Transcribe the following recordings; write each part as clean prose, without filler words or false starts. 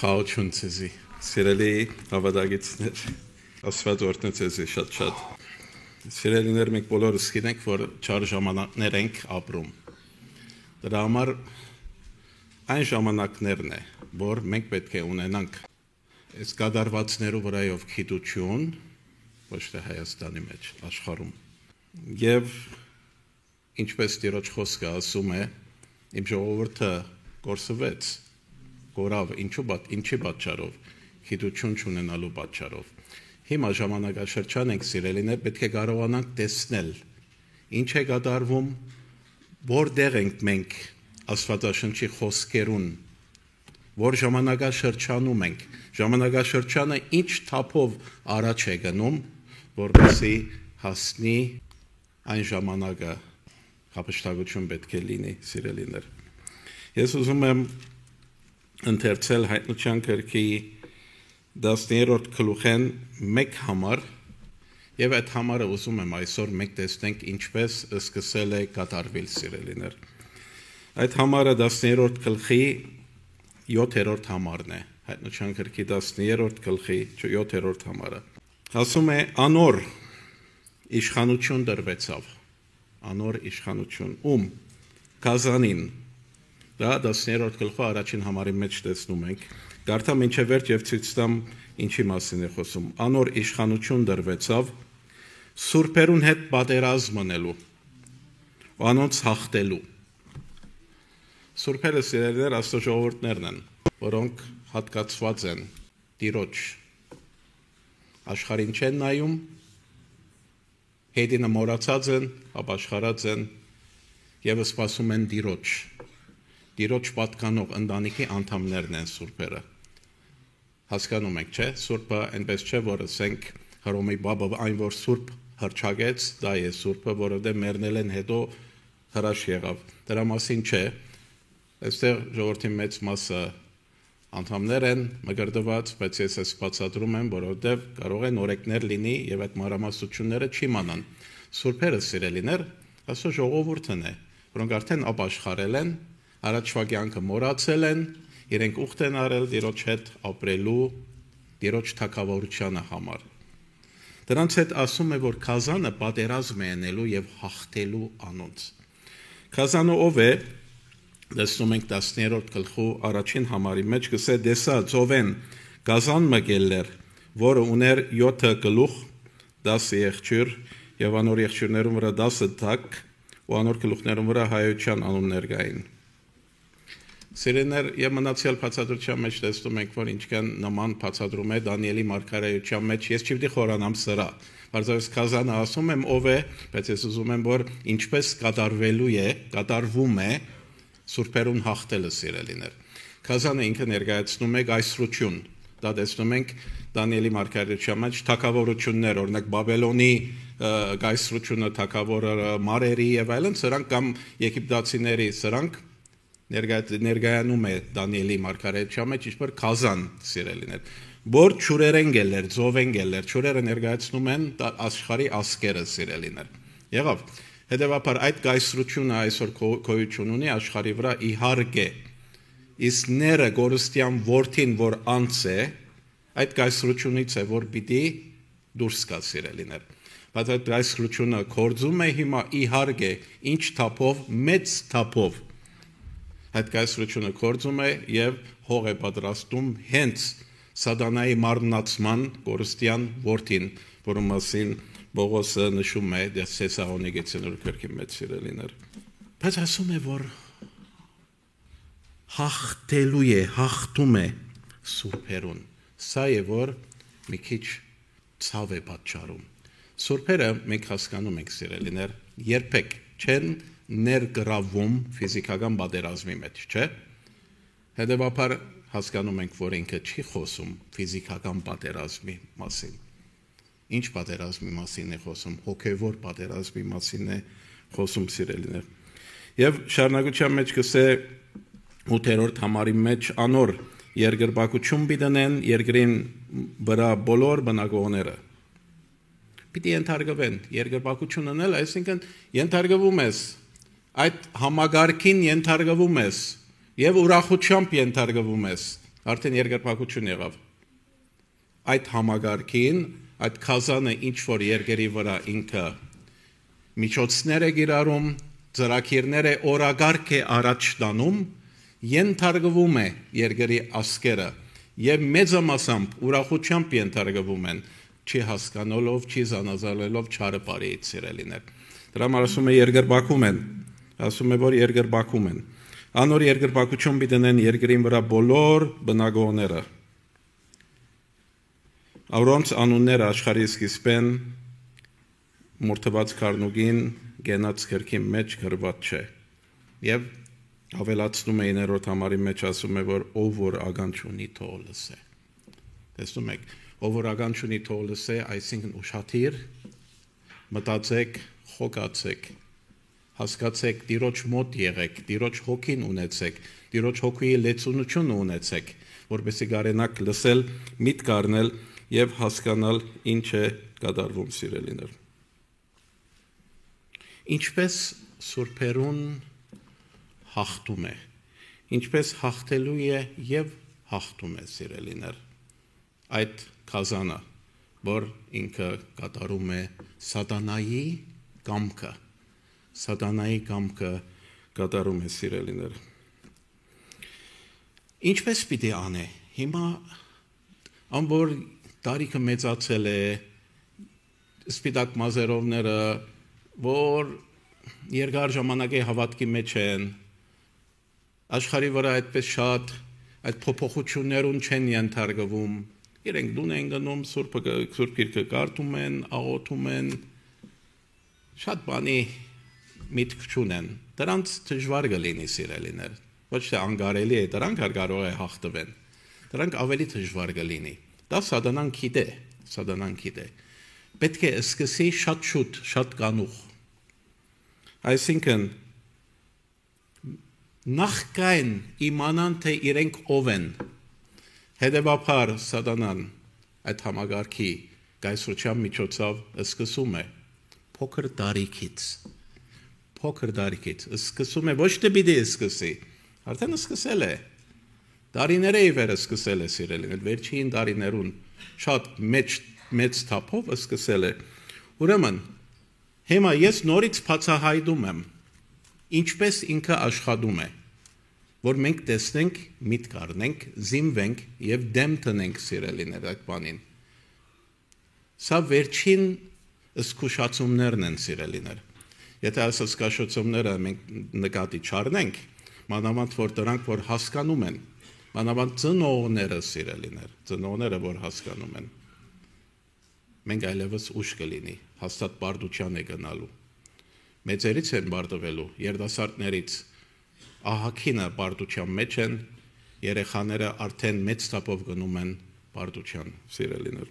Խաղաղություն ցեզի, սիրելի հավատագետներ, Աստված օրհնի ցեզի շատ։ Սիրելիներ, մենք բոլորս գիտենք, որ չար ժամանակներ ենք ապրում։ Դրա համար այն ժամանակներն է, որ մենք պետք է ունենանք այս կատարվածներու վրայով գիտություն, ոչ թե Հայաստանի մեջ, աշխարհում։ Եվ ինչպես Տիրոջ խոսքը ասում է, իմ ժողովուրդը կորսվեց, կորավ ինչի պատճառով, գիտություն չունենալու պատճառով։ Հիմա ժամանակաշրջան ենք սիրելիներ, պետք է կարողանանք տեսնել, ինչ է կատարվում, որտեղ ենք մենք Աստվածաշնչի խոսքերուն, որ ժամանակաշրջանում ենք, ժամանակաշրջանը ինչ թափով առաջ է գնում, որպեսզի հասնի այն ժամանակը, հափշտակություն պետք է լինի, սիրելիներ։ Ես ուզում եմ ընթերցել Հայտնության գրքի 10-րդ գլուխեն 1 համար, եւ այդ համարը ուզում եմ այսօր մենք տեսնենք ինչպես սկսել է կատարվել, սիրելիներ։ Այդ համարը 10-րդ գլխի 7-րդ համարն է, Հայտնության գրքի 10-րդ գլխի 7-րդ համարը։ Ասում է անոր իշխանություն դրվեցավ, անոր իշխանություն, Գազանին։ Դա 10-րդ գլխի առաջին համարի մեջ տեսնում ենք։ Կարդամ ինչը վերջ եւ ցույց տամ ինչի մասին է խոսում։ Անոր իշխանություն դրվեցավ սուրբերուն հետ պատերազմնելու, անոնց հաղթելու։ Սուրբերը սիրելիներ աստուժողովուրդներն են, որոնք հատկացված են Տիրոջ աշխարհին չեն նայում, հետինը մոռացած են, ապաշխարած են եւ սպասում են Տիրոջ պատկանող ընտանիքի անդամներն են սուրբերը։ Հասկանում եք, չէ՞, սուրբը այնպես չէ, որ ասենք Հռոմի բաբը այն որ սուրբ հռչակեց, դա է սուրբը, որովհետեւ մեռնել են հետո հրաշ եղավ։ Դրա մասին չէ։ Այստեղ ժողովրդի մեծ մասը անդամներ են մգրդված, բայց ես այս բացատրում եմ, որովհետեւ կարող են օրենքներ լինի եւ այդ մանրամասնությունները չիմանան։ Սուրբերը սիրելիներ, ասո ժողովուրդն է, որոնք արդեն ապաշխարել են, առաջվա կյանքը մոռացել են, իրենք ուխտ են արել Տիրոջ հետ ապրելու, Տիրոջ թագավորությանը համար։ Դրանց հետ ասում է, որ Գազանը պատերազմ է անելու եւ հաղթելու անոնց։ Գազանը ով է, տեսնում ենք 10-րդ գլխու առաջին համարի մեջ գսե դեսա ծովեն Գազան մգելներ, որը ուներ 7 գլուխ, 10 եղջյուր եւ անոր եղջյուրներուն վրա 10 թակ ու անոր գլուխներուն վրա հայության անուններ կային։ Սիրելիներ, եւ մնացյալ բացատրության մեջ տեսնում ենք, որ ինչքան նման բացատրում է Դանիելի մարգարեության մեջ, ես չպիտի խորանամ սրա, բայց Գազանը ասում եմ ով է, բայց ես ուզում եմ, որ ինչպես կատարվում է սուրբերուն հաղթելը, սիրելիներ։ Գազանը ինքը ներկայացնում է գայսրություն, դա տեսնում ենք Դանիելի մարգարեության մեջ թագավորություններ, օրինակ Բաբելոնի գայսրությունը, թագավորը մարերի եւ այլն, սրանք կամ եգիպտացիների սրանք ներկայանում է Դանիելի մարգարեության մեջ, ինչպես Գազան, սիրելիներ, որ ճուրերեն գելեր, ծովեն գելեր, ճուրերը ներկայացնում են աշխարհի ասկերը, սիրելիներ։ Եղավ, հետևաբար այդ գայսրությունը այսօր գոյություն ունի աշխարհի վրա իհարկե, իսկ ները գորստյան որդին, որ անց է, այդ գայսրությունից է, որ պիտի դուրս գա, սիրելիներ։ Բայց այդ գայսրությունը կորձում է հիմա իհարկե, ինչ թափով, մեծ թափով այդ գայսրությունը կորձում է եւ հող է պատրաստում հենց սատանայի մարմնացման գորստյան որդին, որում մասին Բողոսը նշում է Թեսաղոնիկեցիներ գրքի մեջ, սիրելիներ։ Բայց ասում է, որ հաղթելու է, հաղթում է սուրբերուն։ Սա է, որ մի քիչ ցավ է պատճառում։ Սուրբերը մենք հասկանում ենք, սիրելիներ, երբեք չեն ներգրավում ֆիզիկական պատերազմի մեջ, չէ՞։ Հետևաբար հասկանում ենք, որ ինքը չի խոսում ֆիզիկական պատերազմի մասին։ Ինչ պատերազմի մասին է խոսում, հոգևոր պատերազմի մասին է խոսում, սիրելիներ։ Եվ շարունակության մեջ կսե 8-րդ համարի մեջ անոր երկրպագություն պիտենեն երկրին վրա բոլոր բնակողները։ Պիտի ենթարկվեն, երկրպագություն անել, այսինքն ենթարկվում ես, այդ համագարքին ենթարկվում ես եւ ուրախությամբ ենթարկվում ես, Արդեն երկրպագություն եղավ։ Այդ համագարկին, այդ կազանը ինչ որ երկրի վրա ինքը միջոցներ է գիրառում, ծրագիրներ է օրագարկ է առաջ տանում, ենթարկվում է երկրի ասկերը եւ մեծամասամբ ուրախությամբ ենթարկվում են, չի հասկանալով, չի զանազանելով չարը բարիից սիրելիներ։ Դրա համար ասում է երկրպագում են, ասում է որ երկրպագում են։ Անոր երկրպագություն պիտենեն երկրին վրա բոլոր բնակողները։ ಅವ್րանց անունները աշխարհի սկիզբեն մորթված քարնուգին գենաց քրքի մեջ գրված չէ։ Եվ ավելացնում է 9-րդ համարի մեջ ասում է որ ով որ ագանջ ունի թող լսե։ Տեսնում եք, ով որ ագանջ ունի թող լսե, այսինքն ուշադիր, մտածեք, խոկացեք, հասկացեք, Տիրոջ մոտ եղեք, Տիրոջ հոգին ունեցեք, Տիրոջ հոգուի լեցունություն ունեցեք, որպեսզի կարենաք լսել, միտք առնել եւ հասկանալ ինչ է կատարվում սիրելիներ։ Ինչպես սուրբերուն հաղթում է, ինչպես հաղթելու է եւ հաղթում է սիրելիներ։ Այդ կազանը, որ ինքը կատարում է սատանայի կամքը, կատարում է սիրելիներ։ Ինչպես պիտի անե։ Հիմա ամբոր տարիքը մեծացել է, սպիտակ մազերովները, որ երկար ժամանակի հավատքի մեջ են, աշխարհի վրա այդպես շատ այդ փոփոխություններուն չեն ենթարկվում, իրենք դուն են գնում, Սուրբ Գիրքը կարդում են, աղոթում են, շատ բանի միտք չունեն, դրանց դժվար կլինի սիրելիներ, ոչ թե անկարելի է, դրանք կարող է հաղթվեն, դրանք ավելի դժվար կլինի, դա սատանան գիտե, պետք է սկսի շատ շուտ, շատ կանուխ, այսինքն նախքան իմանան թե իրենք ով են, հետևաբար սատանան այդ համագարքի գայսրության միջոցով սկսում է փոքր տարիքից, սկսում է ոչ թե պիտի սկսի, արդեն սկսել է, տարիներ է իվերը սկսել է սիրելիներ, վերջին տարիներուն շատ մեծ թափով սկսել է, ուրեմն, հիմա ես նորից բացահայտում եմ, ինչպես ինքը աշխատում է, որ մենք տեսնենք, միտք առնենք, զինվենք եւ դեմ տնենք սիրելիներ այդ բանին։ Սա վերջին զգուշացումներն են սիրելիներ։ Եթե այս զգուշացումները մենք նկատի չառնենք, մանավանդ որ դրանք որ հասկանում են, մանավանդ ծնողները սիրելիներ, ծնողները որ հասկանում են, մենք այլևս ուշ կլինի, հաստատ բարդության է գնալու։ Մեծերից են բարդվելու, երիտասարդներից ահագինը բարդության մեջ են, երեխաները արդեն մեծ թափով գնում են բարդության սիրելիներ։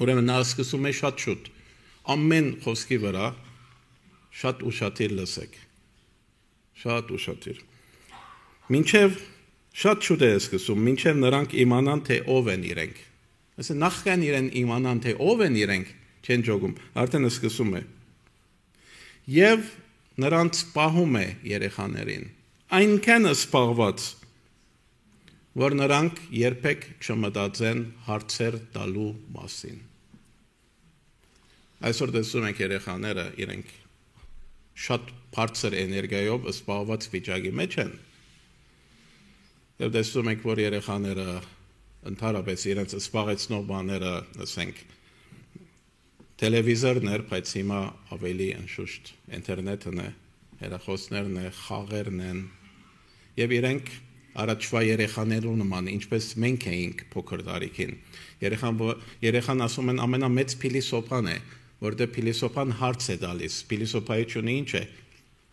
Ուրեմն նա սկսում է շատ շուտ, ամեն խոսքի վրա շատ ուշադիր լսեք, շատ ուշադիր։ Մինչև շատ շուտ է սկսում, մինչև նրանք իմանան թե ով են իրենք։ Այսինքն նախքան իրեն իմանան թե ով են իրենք, չեն ճոգում, արդեն սկսում է։ Եվ նրանց պահում է երեխաներին, այնքան սպաղված, որ նրանք երբեք չմտածեն հարցեր տալու մասին։ Այսօր տեսնում ենք երեխաները իրենք շատ բարձր էներգիայով սպաղված վիճակի մեջ են։ Եվ տեսնում ենք, որ երեխաները ընդհանրապես իրենց սպաղեցնող բաները, ասենք, տելևիզորներ, բայց հիմա ավելի անշուշտ ինտերնետն է, հեռախոսներն է, խաղերն են, եւ իրենք առաջվա երեխաներու նման, ինչպես մենք էինք փոքր տարիքին։ Երեխան ասում են ամենամեծ փիլիսոփան է, որտեղ փիլիսոփան հարց է տալիս, փիլիսոփայությունը ինչ է,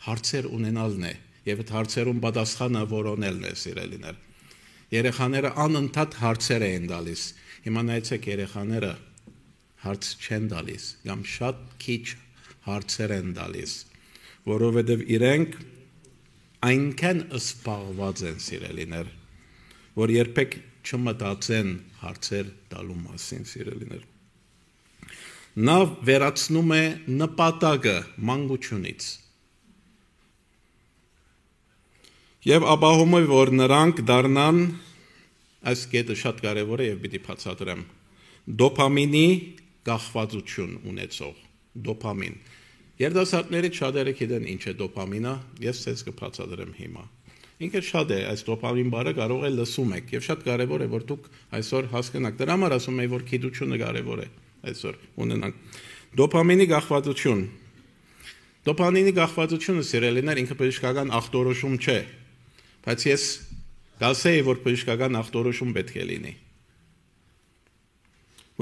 հարցեր ունենալն է, եւ այդ հարցերուն պատասխանը որոնելն է սիրելիներ։ Երեխաները անընդհատ հարցեր են տալիս։ Հիմա նայեցեք երեխաները հարց չեն տալիս, կամ շատ քիչ հարցեր են տալիս, որովհետև իրենք այնքան սպաղված են սիրելիներ, որ երբեք չմտածեն հարցեր տալու մասին սիրելիներ։ Նա վերացնում է նպատակը մանկությունից։ Եվ ապահովում է, որ նրանք դառնան այս կետը շատ կարևոր է եւ պիտի բացատրեմ։ Դոպամինի կախվածություն ունեցող դոպամին։ Երիտասարդներից շատերը գիտեն ինչ է դոպամինը, ես ցես կբացատրեմ հիմա։ Ինքը շատ է, այս դոպամին բառը կարող է լսում եք եւ շատ կարեւոր է որ դուք այսօր հասկանաք։ Դրա համար ասում եմ որ գիտությունը կարեւոր է այսօր ունենանք։ Դոպամինի կախվածություն։ Դոպամինի կախվածությունը սիրելիներ ինքը բժշկական ախտորոշում չէ, բայց ես կասեի որ բժշկական ախտորոշում պետք է լինի։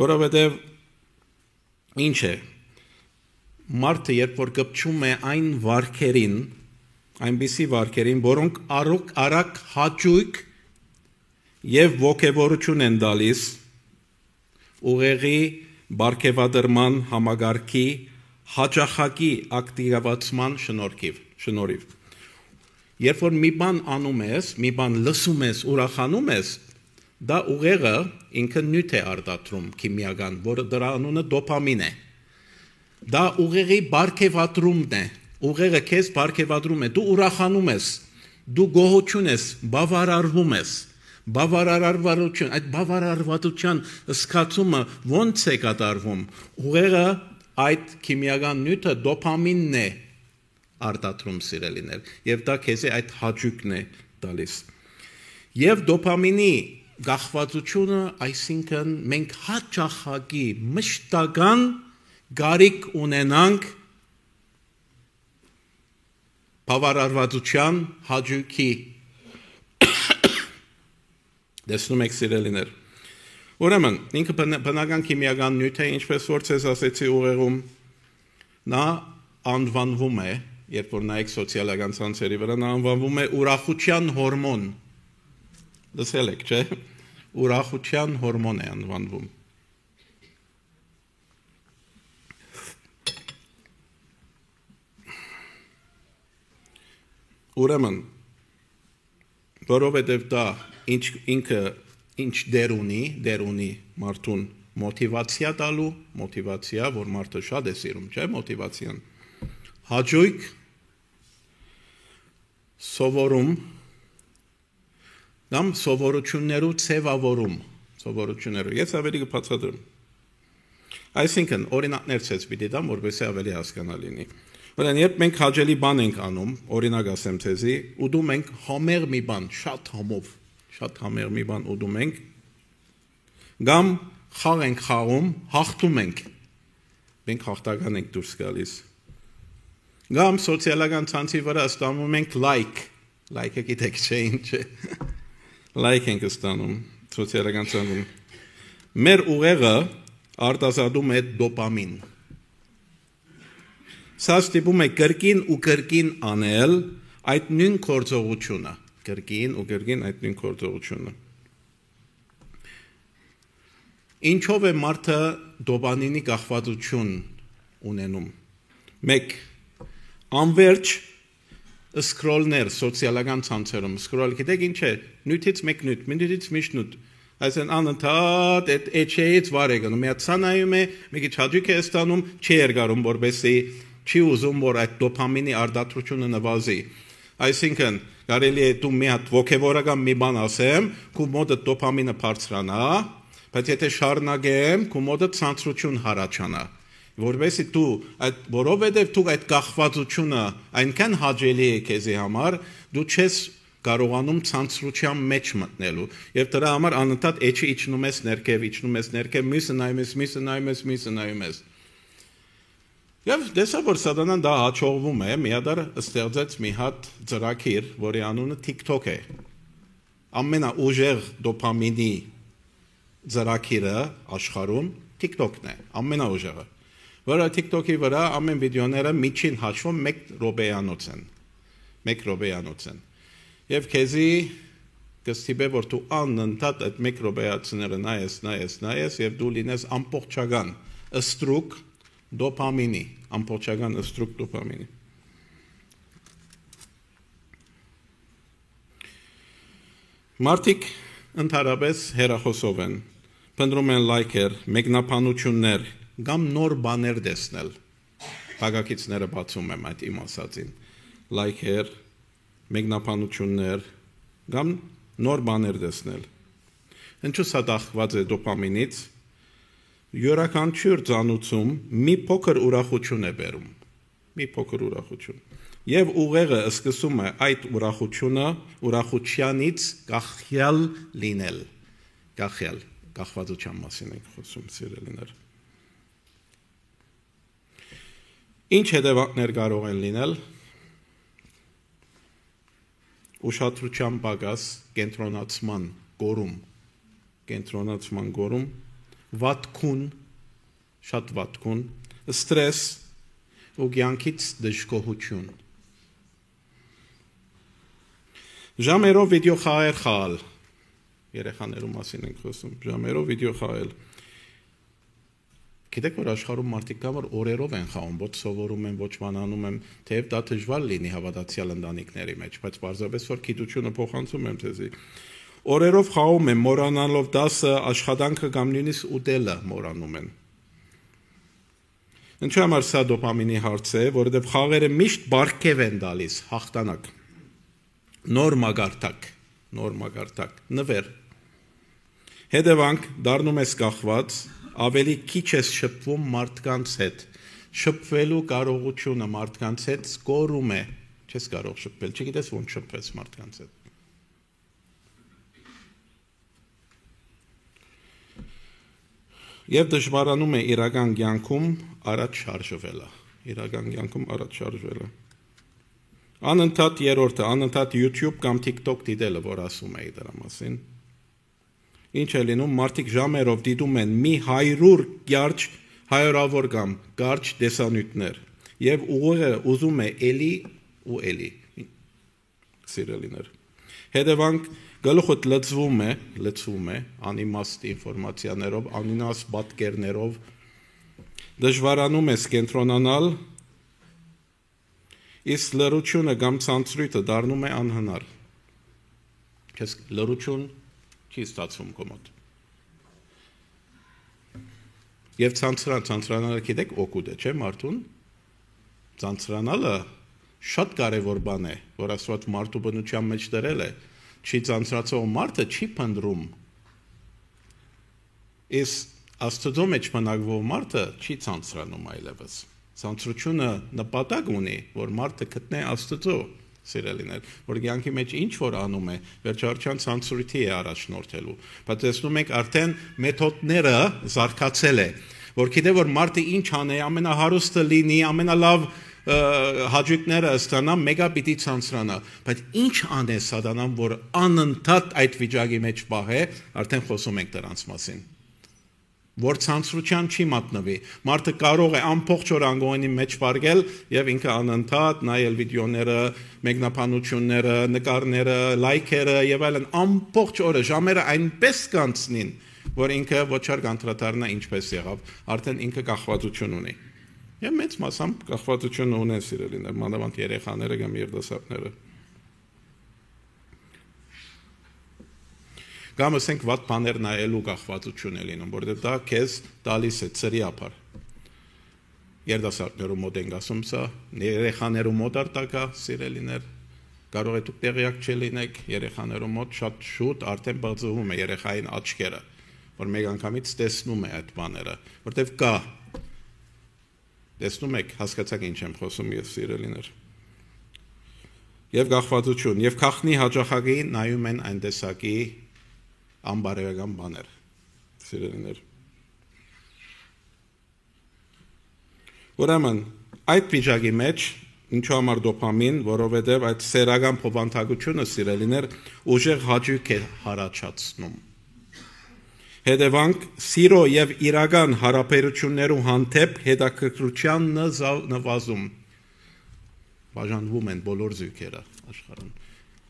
Որովհետեւ ինչ է մարդը երբ որ կպչում է այն վարքերին, այնպիսի վարքերին, որոնք արագ հաճույք եւ ոգևորություն են տալիս ուղեղի բարգեւադրման համագարքի հաճախակի ակտիվացման շնորհիվ։ Երբ որ մի բան անում ես, մի բան լսում ես, ուրախանում ես, դա ուղեղը ինքը նյութ է արտադրում քիմիական, որը դրա անունը դոպամին է։ Դա ուղեղի բարգեւադրումն է։ Ուղեղը քեզ բարգեւադրում է, դու ուրախանում ես, դու գոհություն ես, բավարարվում ես, բավարարվածություն, այդ բավարարվածության զգացումը ո՞նց է կատարվում։ Ուղեղը այդ քիմիական նյութը դոպամինն է արտադրում սիրելիներ, եւ դա քեզ այդ հաճույքն է տալիս։ Եվ դոպամինի գախվածությունը, այսինքն մենք հաճախակի մշտական գարիք ունենանք բավարարվածության հաճույքի։ Տեսնում եք սիրելիներ։ Ուրեմն ինքը բնական քիմիական նյութ է, ինչպես որ ցես ասեցի ուղեղում, նա անվանվում է, երբ որ նայեք սոցիալական ցանցերի վրա, նա անվանվում է ուրախության հորմոն։ Լսել եք, չէ՞։ Ուրախության հորմոն է անվանվում։ Ուրեմն, որովհետև դա ինքը ինչ դեր ունի մարդուն մոտիվացիա տալու, մոտիվացիա, որ մարդը շատ է սիրում, չէ՞ մոտիվացիան, հաճույք, սովորում, կամ սովորություններու ցևավորում, սովորություններու, ես ավելի կբացատրեմ։ Այսինքն, օրինակներ ցած պիտի տամ, որպեսզի ավելի հասկանալի լինի։ Ուրեմն, երբ մենք հաճելի բան ենք անում, օրինակ ասեմ ցեզի, ուտում ենք համեղ մի բան, շատ համեղ մի բան ուտում ենք, կամ խաղ ենք խաղում, հաղթում ենք, մենք հաղթական ենք դուրս գալիս, կամ սոցիալական ցանցի վրա ստանում ենք like-ը գիտեք չէ ինչ է, like ենք ստանում սոցիալական ցանցում, մեր ուղեղը արտազատում է դոպամին, սա ստիպում է կրկին ու կրկին անել այդ նույն գործողությունը, Ինչով է մարդը դոպամինի կախվածություն ունենում։ Մեկ անverջ սկրոլներ սոցիալական ցանցերում, սկրոլ գիտեք ինչ է, նյութից մեկ նյութ, մինուտից միշտ նյութ, այսինքն անընդհատ այդ էջից վար է գնում, մի հատ ցանայում է, մի քիչ հաճույք է ստանում, չի երգարում, որպեսզի չի ուզում, որ այդ դոպամինի արտադրությունը նվազի։ Այսինքն, կարելի է դու մի հատ ոգևորական մի բան ասեմ, քո մոտը դոպամինը բարձրանա, բայց եթե շարունակեմ, քո մոտը ցանցրություն հարաճանա։ Որովհետեւ դու այդ կախվածությունը այնքան հաճելի է քեզի համար, դու չես կարողանում ցանցրության մեջ մտնելու, եւ դրա համար անընդհատ էջը իջնում ես ներքև, մյուսը նայում ես։ Եվ դեսա որ սատանան դա հաջողվում է, միադար ստեղծեց մի հատ ծրագիր, որի անունը TikTok է։ Ամենաուժեղ դոպամինի ծրագիրը աշխարհում TikTok-ն է, ամենաուժեղը։ Որը TikTok-ի վրա ամեն վիդեոները միջին հաշվում 1 րոպեյանոց են։ Եվ քեզի կստիպե որ դու անընդհատ այդ 1 րոպեացիները նայես եւ դու լինես ամբողջական ստրուկ դոպամինի, ամբողջական ստրուկ դոպամինի։ Մարդիկ ընդհանրապես հեռախոսով են, փնտրում են լայքեր, մեկնաբանություններ կամ նոր բաներ տեսնել։ Բաղակիցները բացում եմ այդ իմ ասածին։ Լայքեր, մեկնաբանություններ կամ նոր բաներ տեսնել։ Ինչու սա դախված է դոպամինից։ Յուրաքանչյուր ծանուցում մի փոքր ուրախություն է բերում, մի փոքր ուրախություն։ Եվ ուղեղը սկսում է այդ ուրախությանից կախյալ լինել, կախվածության մասին ենք խոսում, սիրելիներ։ Ինչ հետևանքներ կարող են լինել։ Ուշադրության պակաս, կենտրոնացման գոռում, վատքուն, շատ վատքուն, ստրես ու կյանքից դժգոհություն։ Ժամերով վիդեո խաղեր խաղալ, երեխաներու մասին ենք խոսում, ժամերով վիդեո խաղել։ Գիտեք, որ աշխարհում մարդիկ կան, որ օրերով են խաղում, ոչ սովորում են, ոչ մանանում են, թեև դա դժվար լինի հավատացյալ ընտանիքների մեջ, բայց պարզապես որ գիտությունը փոխանցում եմ ձեզի։ Օրերով խաղում են, մոռանալով դասը, աշխատանքը կամ նույնիսկ ուտելը մոռանում են։ Ինչու համար սա դոպամինի հարց է, որովհետև խաղերը միշտ բարգև են տալիս, հաղթանակ, նոր մագարտակ, նվեր։ Հետևանք դառնում ես կախված, ավելի քիչ ես շփվում մարդկանց հետ։ Շփվելու կարողությունը մարդկանց հետ կորում է, չես կարող շփվել, չգիտես ոնց շփվես մարդկանց հետ։ Եվ դժվարանում է իրական կյանքում առաջ շարժվելը։ Անընդհատ երրորդը, անընդհատ YouTube կամ TikTok դիտելը, որ ասում էի դրա մասին։ Ինչ է լինում, մարդիկ ժամերով դիտում են մի 100-ավոր կամ կարճ տեսանյութեր եւ ուղեղը ուզում է էլի ու էլի, սիրելիներ։ Հետևանք գլուխդ լցվում է անիմաստ ինֆորմացիաներով, անիմաստ պատկերներով, դժվարանում ես կենտրոնանալ, իսկ լռությունը կամ ցանցրույթը դառնում է անհնար։ Քեզ լռություն չի ստացվում կոմոդ։ Եվ ցանցրանալը գիտեք օգուտ է, չէ՞ մարդուն։ Ցանցրանալը շատ կարևոր բան է, որ Աստված մարդու բնության մեջ դրել է։ Չի ցանցրացող մարդը չի փնտրում։ Իսկ Աստծո մեջ բնակվող մարդը չի ցանցրանում այլևս։ Ցանցրությունը նպատակ ունի, որ մարդը գտնե Աստծո, սիրելիներ, որ կյանքի մեջ ինչ որ անում է, վերջարչան ցանցրույթի է առաջնորդելու։ Բայց տեսնում եք արդեն մեթոդները զարգացել է, որ գիտե որ մարդը ինչ անե, ամենահարուստը լինի, ամենալավ հաջողությունները ստանա, մեգա պիտի ցանցրանա, բայց ինչ անե սատանան, որ անընդհատ այդ վիճակի մեջ պահե, արդեն խոսում ենք դրանց մասին։ Որ ցանցրության չի մատնվի, մարդը կարող է ամբողջ օր անգողնի մեջ վարգել եւ ինքը անընդհատ նայել վիդեոները, մեկնաբանությունները, նկարները, լայքերը եւ այլն, ամբողջ օրը ժամերը այնպես կանցնին, որ ինքը ոչ արկ անդրադառնա ինչպես եղավ, արդեն ինքը կախվածություն ունի։ Եվ մեծ մասամբ կախվածություն ունեն սիրելիներ, մանավանդ երեխաները կամ երիտասարդները։ Կամ ասենք վատ բաներ նայելու կախվածություն է լինում, որովհետև դա քեզ տալիս է ծրիապար։ Երիտասարդներու մոտ ենք ասում սա, երեխաներու մոտ արտակա սիրելիներ, կարող է դուք տեղյակ չլինեք, երեխաներու մոտ շատ շուտ արդեն բացվում է երեխային աչքերը, որ մեկ անգամից տեսնում է այդ բաները, որովհետև կա տեսնում եք, հասկացաք ինչ եմ խոսում ես սիրելիներ։ Եվ կախվածություն, եւ քախնի հաջախակի նայում են այն տեսակի անբարոյական բաներ, սիրելիներ։ Ուրեմն, այդ վիճակի մեջ, ինչու համար դոպամին, որովհետև այդ սերական փոխանցությունը սիրելիներ ուժեղ հաճույք է հարաճացնում։ Հետևանք սիրո եւ իրական հարաբերություններու հանդեպ հետաքրքրության նվազում։ Բաժանվում են բոլոր զույգերը աշխարհում։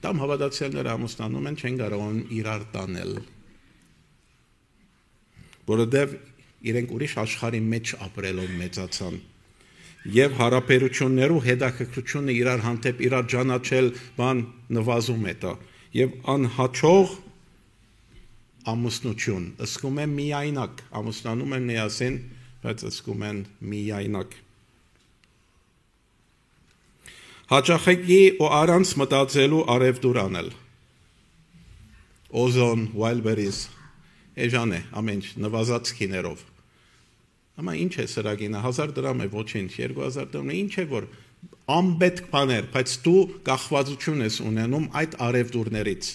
Դամ հավատացյալները ամուսնանում են, չեն կարողանում իրար տանել։ Որովհետև իրենք ուրիշ աշխարհի մեջ ապրելով մեծացան։ Եվ հարաբերություններու հետաքրքրությունը իրար հանդեպ իրար ճանաչել բան նվազում է դա։ Եվ անհաջող ամուսնություն, ըսկում են միայնակ, ամուսնանում են միասին, բայց ըսկում են միայնակ։ Հաճախակի ու առանց մտածելու արևտուր անել։ Օզոն, Wildberries, էժան է, ամեն ինչ նվազած քիներով։ Ամա ինչ է սրագինը, 1000 դրամ է, ոչինչ, 2000 դրամ է, ինչ է որ անպետք բաներ, բայց դու կախվածություն ես ունենում այդ արևդուրներից։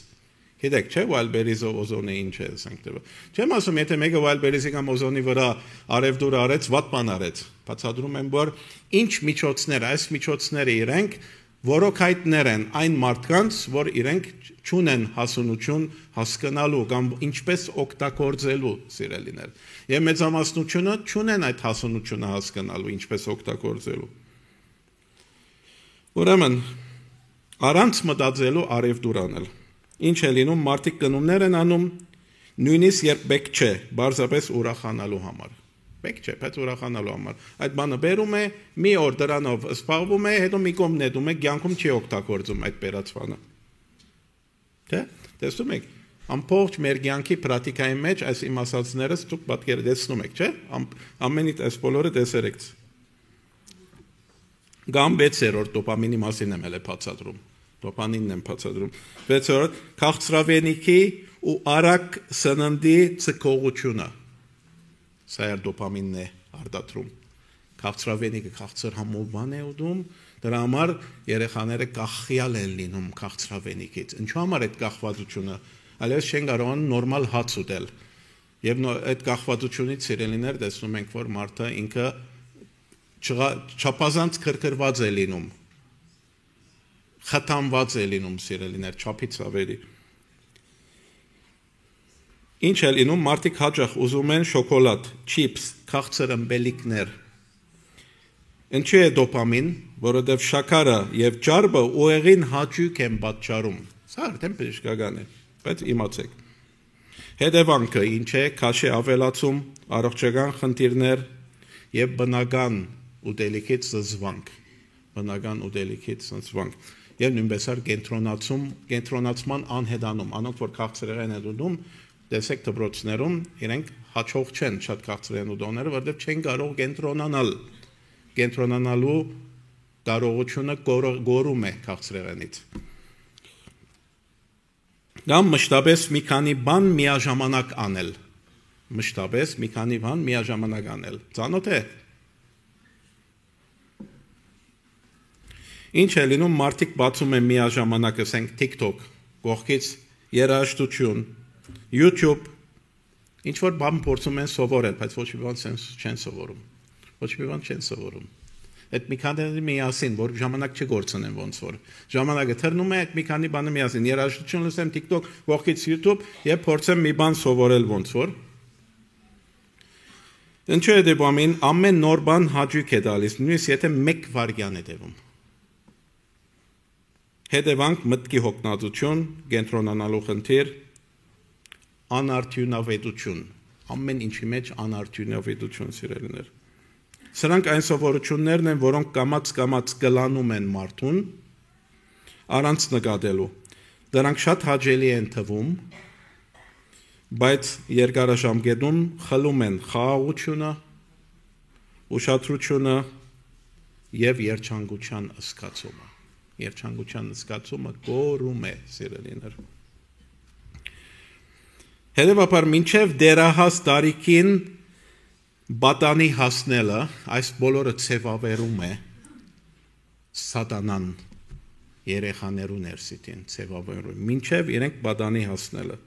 Գիտեք, չէ, Wildberries-ով օզոնը ինչ է, ասենք դեպը։ Չեմ ասում, եթե մեկը Wildberries-ի կամ օզոնի վրա արևդուր արեց, վատ բան արեց։ Բացատրում եմ, որ ինչ միջոցներ, այս միջոցները իրենք որոքայտներ են այն մարդկանց, որ իրենք չունեն հասունություն հասկանալու կամ ինչպես օգտագործելու սիրելիներ։ Եվ մեծամասնությունը չունեն այդ հասունությունը հասկանալու ինչպես օգտագործելու։ Ուրեմն, առանց մտածելու արևդուր անել։ Ինչ է լինում, մարդիկ կնումներ են անում, նույնիսկ երբ պետք չէ, բարձրապես ուրախանալու համար։ Պետք չէ, բայց ուրախանալու համար։ Այդ բանը բերում է, մի օր դրանով սպառվում է, հետո մի կողմ նետում է, կյանքում չի օգտագործում այդ բերած բանը։ Թե՞, տեսնում եք, ամբողջ մեր կյանքի պրակտիկայի մեջ այս իմ ասածներս դուք պատկերը տեսնում եք, չէ՞, ամենից այս բոլորը տեսեր եք։ Կամ 6-րդ դոպամինի մասին եմ հենց բացատրում։ Դոպամինն եմ բացատրում։ 6-րդ քաղցրավենիքի ու արագ սննդի ցկողությունը։ Սա է դոպամինն է արտադրում։ Քաղցրավենիքը քաղցր համով բան է ուտում, դրա համար երեխաները կախյալ են լինում քաղցրավենիքից։ Ինչու համար այդ կախվածությունը, այլևս չեն կարողանում նորմալ հաց ուտել։ Եվ այդ կախվածությունից սիրելիներ տեսնում ենք, որ մարդը ինքը չափազանց քրքրված է լինում, խթանված է լինում սիրելիներ, չափից ավելի։ Ինչ է լինում, մարդիկ հաճախ ուզում են շոկոլադ, չիփս, քաղցր ըմպելիքներ։ Ինչու է դոպամին, որովհետև շաքարը եւ ջարդը ուղեղին հաճույք են պատճառում։ Սա արդեն բժշկական է, բայց իմացեք։ Հետևանքը ինչ է, քաշի ավելացում, առողջական խնդիրներ եւ բնական ուտելիքից զզվանք, բնական ուտելիքից զզվանք եւ նույնպես էլ կենտրոնացման անհետանում, անոնք որ քաղցրեղեն են ուտում, տեսեք դպրոցներում իրենք հաճող չեն շատ քաղցրեղեն ուտողները, որովհետեւ չեն կարող կենտրոնանալու կարողությունը գորում է քաղցրեղենից։ Կամ մշտապես մի քանի բան միաժամանակ անել, մշտապես մի քանի բան միաժամանակ անել, ծանոթ է։ Ինչ է լինում, մարդիկ բացում են միաժամանակ, ասենք TikTok, կողքից երաժշտություն, YouTube, ինչ որ բան փորձում են սովորել, բայց ոչ մի բան չեն սովորում։ Ոչ մի բան չեն սովորում։ Այդ մի քանի միասին, որ ժամանակ չգործնեն ոնց որ։ Ժամանակը թռնում է, այդ մի քանի բանը միասին, երաժշտություն լսեմ, TikTok, կողքից YouTube եւ փորձեմ մի բան սովորել ոնց որ։ Ինչու է դեպամին ամեն նոր բան հաճույք է տալիս, նույնիսկ եթե 1 վայրկյան է տևում։ Հետևանք մտքի հոգնածություն, կենտրոնանալու խնդիր, անարդյունավետություն, ամեն ինչի մեջ անարդյունավետություն սիրելիներ։ Սրանք այն սովորություններն են, որոնք կամաց կլանում են մարդուն, առանց նկատելու։ Դրանք շատ հաճելի են թվում, բայց երկարաժամկետում խլում են խաղաղությունը, ուշադրությունը եւ երջանկության զգացումը։ Երջանկության զգացումը կորում է, սիրելիներ։ Հետևաբար մինչև դեռահաս տարիքին բատանի հասնելը, այս բոլորը ցևավերում է սատանան երեխաներու ներսիտին, ցևավերում, մինչև իրենք բատանի հասնելը։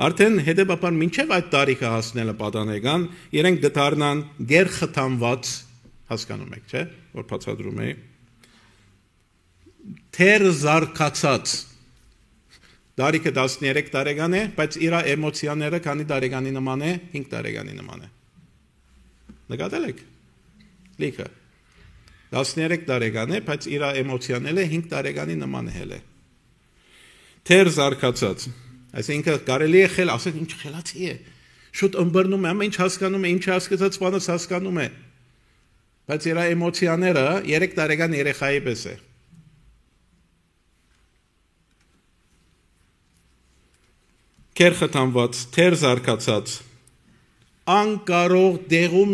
Արդեն հետևաբար մինչև այդ տարիքը հասնելը պատանեկան, իրենք դառնան գերխթանված, հասկանում եք, չէ՞, որ բացատրում էի, թեր զարգացած, տարիքը 13 տարեկան է, բայց իր էմոցիաները քանի տարեկանի նման է, 5 տարեկանի նման է։ Նկատել եք, լիքը, 13 տարեկան է, բայց իր էմոցիաները 5 տարեկանի նման է հել է։ Թեր զարգացած, այսինքն կարելի է խել, ասեք ինչ խելացի է, շուտ ըմբռնում է, ամեն ինչ հասկանում է, ինչ հասկացած բանս հասկանում է, բայց իր էմոցիաները 3 տարեկան երեխայի պես է։ Կերխթանված, թեր զարգացած, անկարող դեղում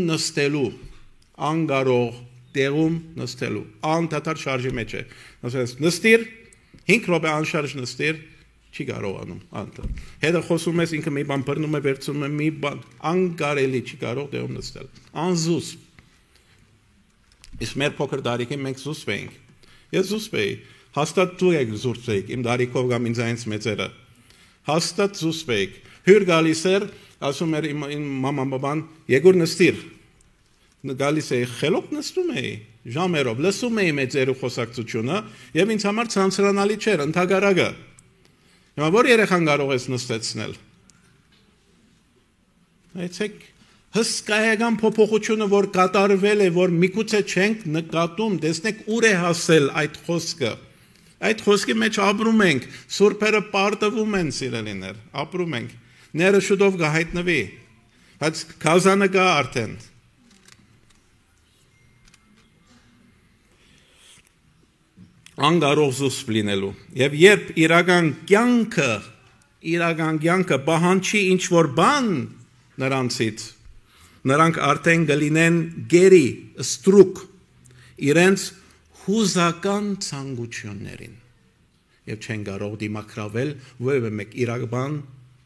նստելու, անդադար շարժի մեջ է, նստիր, 5 րոպե անշարժ նստիր, Չի կարողանում, հետը խոսում ես ինքը մի բան բռնում է, վերցնում է մի բան, անկարելի չի կարող դեղում նստել, անզուսպ։ Իսկ մեր փոքր տարիքին մենք զուսպ էինք, ես զուսպ էի, հաստատ դու եք զուսպ էիք, իմ տարիքով կամ ինձանից մեծերը, հաստատ զուսպ էիք, հյուր գալիս էր, ասում էր իմ մաման բաբան, եկուր նստիր, գալիս էի, խելոք նստում էի, ժամերով, լսում էի մեծերու խոսակցությունը և ինձ համար ցանցրանալի չէր, ընդհակառակը, հիմա որ երեխան կարող ես նստեցնել, այցեք հսկայական փոփոխությունը, որ կատարվել է, որ միգուցե չենք նկատում, տեսնեք ուր է հասել այդ խոսքը, այդ խոսքի մեջ ապրում ենք, սուրբերը պարտվում են սիրելիներ, ապրում ենք, ները շուտով կհայտնվի, բայց քազանը կա արդեն, անգարող զուսպ լինելու, և երբ իրական կյանքը պահանջի ինչ-որ բան նրանցից, նրանք արդեն կլինեն գերի, ստրուկ, իրենց հուզական ցանկություններին և չեն կարող դիմակրավել որևէ մեկ իրական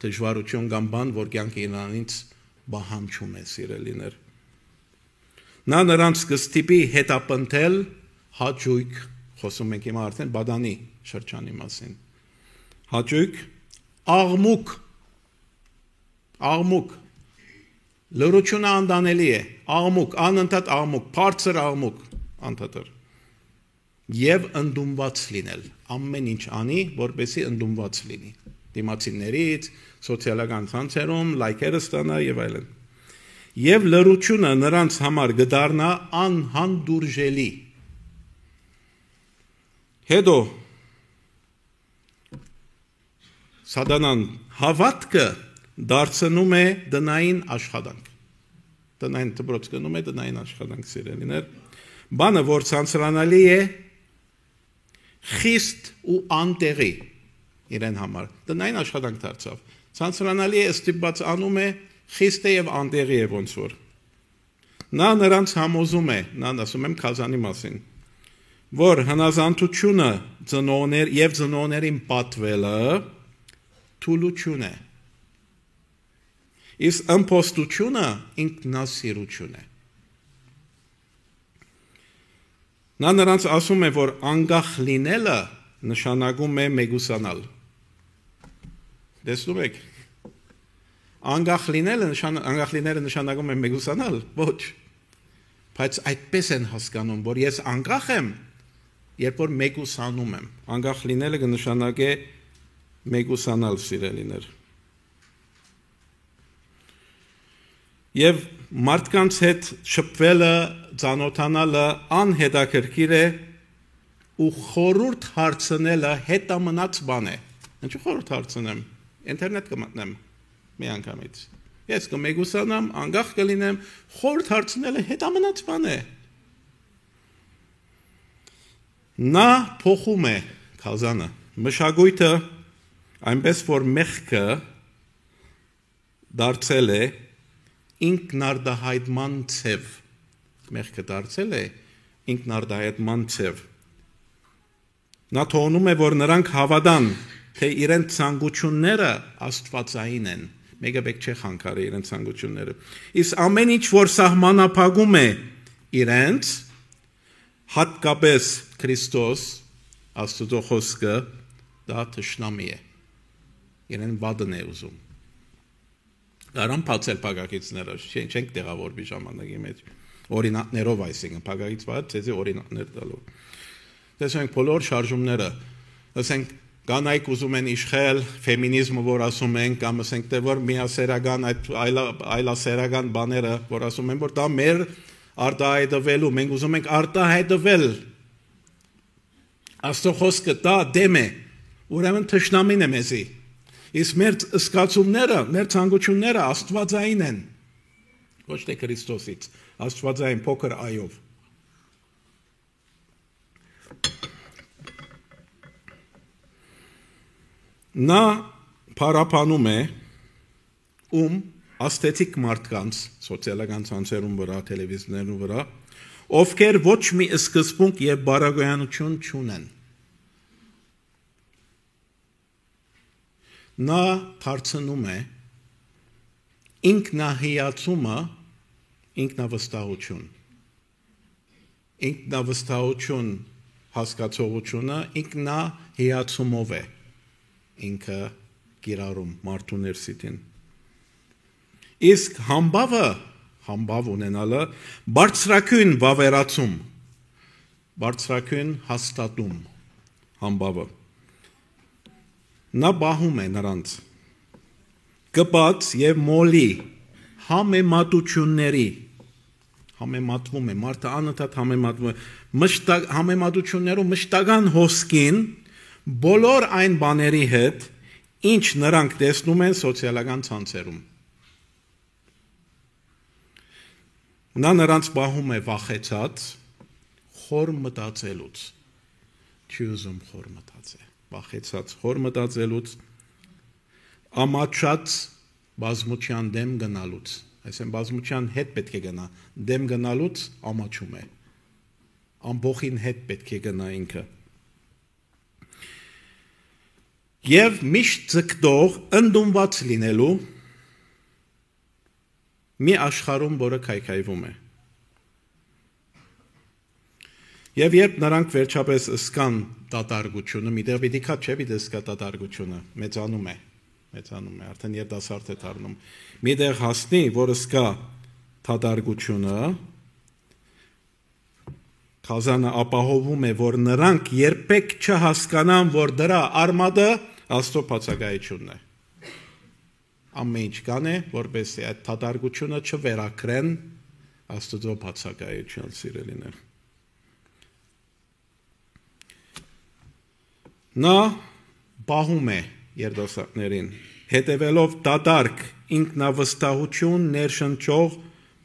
դժվարություն կամ բան, որ կյանքը իրանից պահանջում է սիրելիներ։ Նա նրանց կստիպի հետապնդել հաճույք, խոսում ենք հիմա արդեն բադանի շրջանի մասին, հաճույք, աղմուկ, լրությունը անդանելի է, աղմուկ, անընդհատ աղմուկ, բարձր աղմուկ, անդադար, և ընդունված լինել, ամեն ինչ անի, որպեսզի ընդունված լինի, դիմացիներից, սոցիալական ցանցերում, լայքերը ստանա և այլն, և լրությունը նրանց համար կդառնա անհանդուրժելի, հետո սատանան հավատքը դարձնում է տնային աշխատանք, տնային դպրոց գնում է տնային աշխատանք սիրելիներ, բանը որ ցանցրանալի է խիստ ու անտեղի իրեն համար, տնային աշխատանք դարձավ, ցանցրանալի է ստիպված անում է խիստ է և անտեղի է ոնց որ, նա նրանց համոզում է, նա ասում եմ քազանի մասին, որ հնազանդությունը և ծնողներին պատվելը թուլություն է, իսկ ըմպոստությունը ինքնասիրություն է։ Նա նրանց ասում է, որ անկախ լինելը նշանակում է մեգուսանալ։ Տեսնում եք, անկախ լինելը նշանակում է մեգուսանալ, ոչ, բայց այդպես են հասկանում, որ ես անկախ եմ, երբ որ մեգուսանում եմ, անկախ լինելը կնշանակե մեգուսանալ սիրելիներ։ Եվ մարդկանց հետ շփվելը, ծանոթանալը անհետաքրքիր է ու խորհուրդ հարցնելը հետամնաց բան է։ Ինչու խորհուրդ հարցնեմ, ինտերնետ կմտնեմ մի անգամից, ես կմեգուսանամ, անկախ կլինեմ, խորհուրդ հարցնելը հետամնաց բան է։ Նա փոխում է քազանը, մշակույթը այնպես որ մեղքը դարձել է ինքնարդահայտման ցև, մեղքը դարձել է ինքնարդահայտման ցև։ Նա թողնում է որ նրանք հավատան, թե իրենց ցանկությունները աստվածային են, մեկը պետք չէ խանգարի իրենց ցանկությունները։ Իսկ ամեն ինչ որ սահմանափակում է իրենց, հատկապես Քրիստոս, Աստծո խոսքը, դա թշնամի է, իրեն վադն է ուզում։ Կարան բացել փակագիծները, չենք տեղավորվի ժամանակի մեջ, օրինակներով այսինքն, փակագիծ վար, ցեզի օրինակներ տալով։ Տեսնենք բոլոր շարժումները, ասենք կանայք ուզում են իշխել, ֆեմինիզմը որ ասում են, կամ ասենք թե որ միասերական այլասերական բաները, որ ասում են, որ դա մեր արտահայտվելու, մենք ուզում ենք արտահայտվել, Աստծո խոսքը դա դեմ է, ուրեմն թշնամին է մեզի, իսկ մեր զգացումները, մեր ցանկությունները աստվածային են, ոչ թե Քրիստոսից, աստվածային փոքր այով։ Նա փառապանում է աստետիկ մարդկանց, սոցիալական ցանցերում վրա, տելևիզիաներում վրա, ովքեր ոչ մի սկզբունք և բարոյականություն չունեն։ նա դարձնում է ինքնահիացումը ինքնավստահություն։ Ինքնավստահություն հասկացողությունը ինքնահիացումով է ինքը կիրառում մարդու ներսիտին։ Իսկ համբավ ունենալը բարձրակույն վավերացում, բարձրակույն հաստատում համբավը։ Նա բահում է նրանց կպած և մոլի համեմատությունների, համեմատվում է, մարդը անընդհատ համեմատվում է, համեմատություններում մշտական հոսքին բոլոր այն բաների հետ, ինչ նրանք տեսնում են սոցիալական ցանցերում։ Նա նրանց բահում է վախեցած, խոր մտածելուց, չի ուզում խոր մտածել, վախեցած, խոր մտածելուց, ամաչած բազմության դեմ գնալուց, այսինքն բազմության հետ պետք է գնա, դեմ գնալուց ամաչում է, ամբողին հետ պետք է գնա ինքը։ Եվ միշտ ձգտող ընդունված լինելու մի աշխարհում, որը քայքայվում է։ Եվ երբ նրանք վերջապես ըսկան դատարկությունը, միտեղ պիտի կա, չէ՞ պիտի ըսկա դատարկությունը, մեծանում է, արդեն երիտասարդ է դառնում։ Միտեղ հասնի, որ ըսկա դատարկությունը, Խազանը ապահովում է, որ նրանք երբեք չհասկանան, որ դրա արմատը Աստծո բացակայությունն է։ Ամեն ինչ կան է, որպեսզի այդ դատարկությունը չվերակրեն Աստծո բացակայության, սիրելիներ։ Նա բահում է երիտասարդներին, հետևելով դատարկ ինքնավստահություն ներշնչող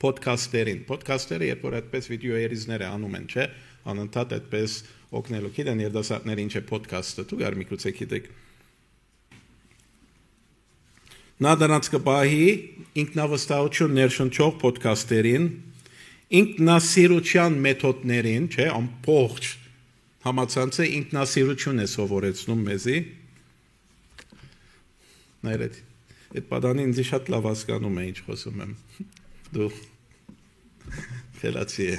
պոդքասթերին։ Պոդքասթերը, երբ որ այդպես վիդեոերիզներ անում են, չէ՞, անընդհատ այդպես օգնելու գիտեն երիտասարդները ինչ է պոդքասթը, դու գար միգուցե գիտեք։ Նա դրանց կպահի ինքնավստահություն ներշնչող պոդքասթերին, ինքնասիրության մեթոդներին, չէ, ամբողջ համացանցը ինքնասիրություն է սովորեցնում մեզի։ Նայրեք, այդ բանին ինձ շատ լավ հասկանում է, ինչ խոսում եմ։ Դու խելացի է։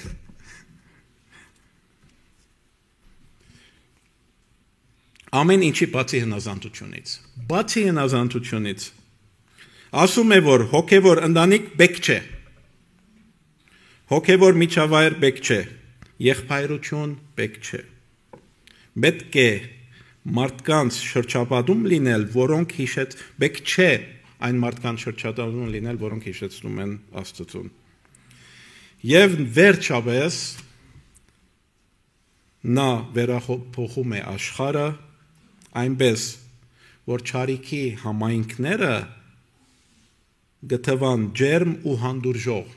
Ամեն ինչի բացի հնազանդությունից, ասում է, որ հոգևոր ընտանիք բեք չէ, հոգևոր միջավայր բեք չէ, եղբայրություն բեք չէ, պետք է մարդկանց շրջապատում լինել, որոնք բեք չէ այն մարդկանց շրջապատում լինել, որոնք հիշեցնում են Աստծուն։ Եվ վերջապես նա վերափոխում է աշխարհը այնպես, որ չարիքի համայնքները գտվան ջերմ ու հանդուրժող,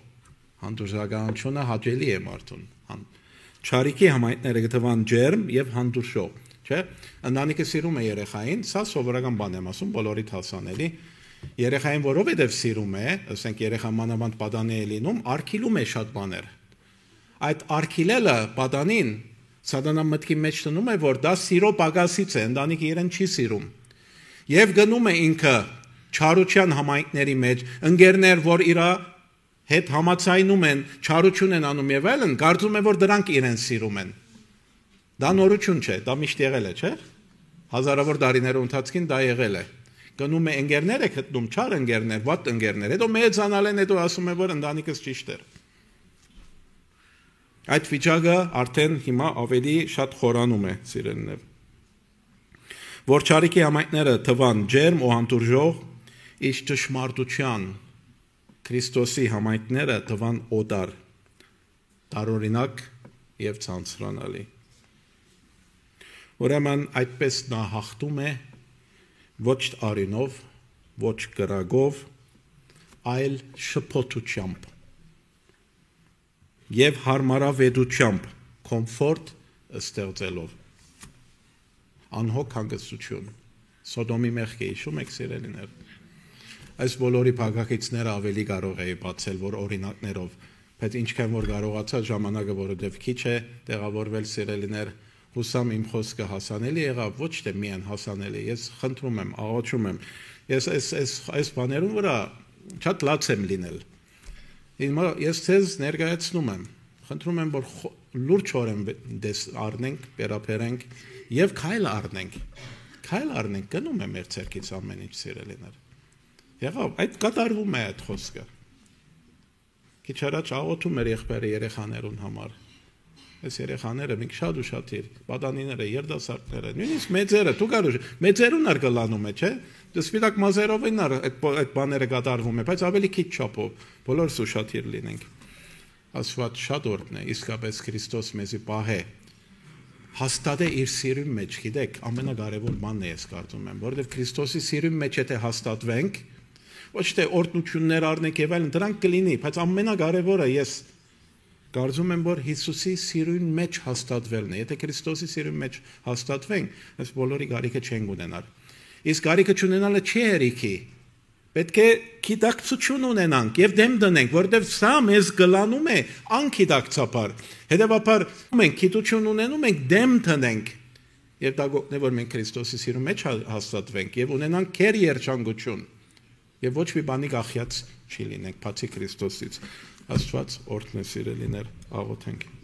հանդուրժականությունը հաճելի է մարդուն, չարիքի համայնքները գտվան ջերմ և հանդուրժող, չէ, ընտանիքը սիրում է երեխային, սա սովորական բան եմ ասում, բոլորիդ հասանելի, երեխային որովհետև սիրում է, ասենք երեխան մանավանդ պատանի է լինում, արգիլում է շատ բաներ, այդ արգիլելը պատանին սատանան մտքի մեջ տնում է, որ դա սիրո պակասից է, ընտանիքը իրեն չի սիրում, և գնում է ինքը չարության համայնքների մեջ, ընկերներ, որ իր հետ համաձայնում են, չարություն են անում եւ այլն, կարծում է, որ դրանք իրեն սիրում են։ Դա նորություն չէ, դա միշտ եղել է, չէ՞։ Հազարավոր տարիների ընթացքին դա եղել է։ Գնում է ընկերներ է գտնում, չար ընկերներ, վատ ընկերներ, հետո մեծանալ են, հետո ասում է, որ ընտանիքս ճիշտ էր։ Այդ վիճակը արդեն հիմա ավելի շատ խորանում է, սիրելիներ։ Որ չարիքի համայնքները թվան ջերմ ու հանդուրժող, իսկ ճշմարտության Քրիստոսի համայնքները թվան օտար, տարօրինակ և ցանցրանալի։ Ուրեմն այդպես նա հաղթում է ոչ արյունով, ոչ կրակով, այլ շփոթությամբ և հարմարավետությամբ կոմֆորտ ստեղծելով։ Անհոգ հանգստություն, Սոդոմի մեղքը հիշում եք, սիրելիներ։ Այս բոլորի փակագիծները ավելի կարող էի բացել, որ օրինակներով, բայց ինչքան որ կարողացա ժամանակը, որովհետև քիչ է տեղավորվել, սիրելիներ, հուսամ իմ խոսքը հասանելի եղավ, ոչ թե միայն հասանելի, ես խնդրում եմ, աղոթում եմ, ես այս բաներում վրա շատ լաց եմ լինել, ես ձեզ ներկայացնում եմ, խնդրում եմ, որ լուրջորեն առնենք, վերապերենք և քայլ առնենք, գնում է մեր ձեռքից ամեն ինչ սիրելիներ, եղավ, այդ կատարվում է այդ խոսքը, քիչ առաջ աղոթում էր եղբայրը երեխաներուն համար, այս երեխաները մենք շատ ու շատ պատանիները, երդասարտները, նույնիսկ մեծերը, դու կարող ես, մեծերուն ար կլանում է, չէ՞, սպիտակ մազերովին ար այդ բաները կատարվում է, բայց ավելի քիչ չափով, բոլորս ուշադիր լինենք, Աստված շատ օրհն է, իսկապես Քրիստոս մեզի պահե, հաստատե իր սիրուն մեջ, գիտեք, ամենակարևոր բանն է ես կարծում եմ, որովհետև Քրիստոսի սիրուն մեջ եթե հաստատվենք, ոչ թե օրհնություններ առնենք եւ այլն, դրանք կլինի, բայց ամենակարևորը ես կարծում եմ, որ Հիսուսի սիրուն մեջ հաստատվելն է, եթե Քրիստոսի սիրուն մեջ հաստատվենք, այս բոլորի գարիքը չենք ունենալ։ Իսկ գարիքը չունենալը չի հերիքի, պետք է գիտակցություն ունենանք եւ դեմ դնենք, որովհետեւ սա մեզ գլանում է անկիտակցաբար։ Հետևաբար մենք գիտություն ունենում ենք, դեմ տնենք եւ դա գոհն է, որ մենք Քրիստոսի սիրուն մեջ հաստատվենք եւ ունենանք քեր երջանկություն եւ ոչ մի բանի գախյաց չի լինենք, բացի Քրիստոսից։ Աստված օրհնի սիրելիներ, աղոթենք։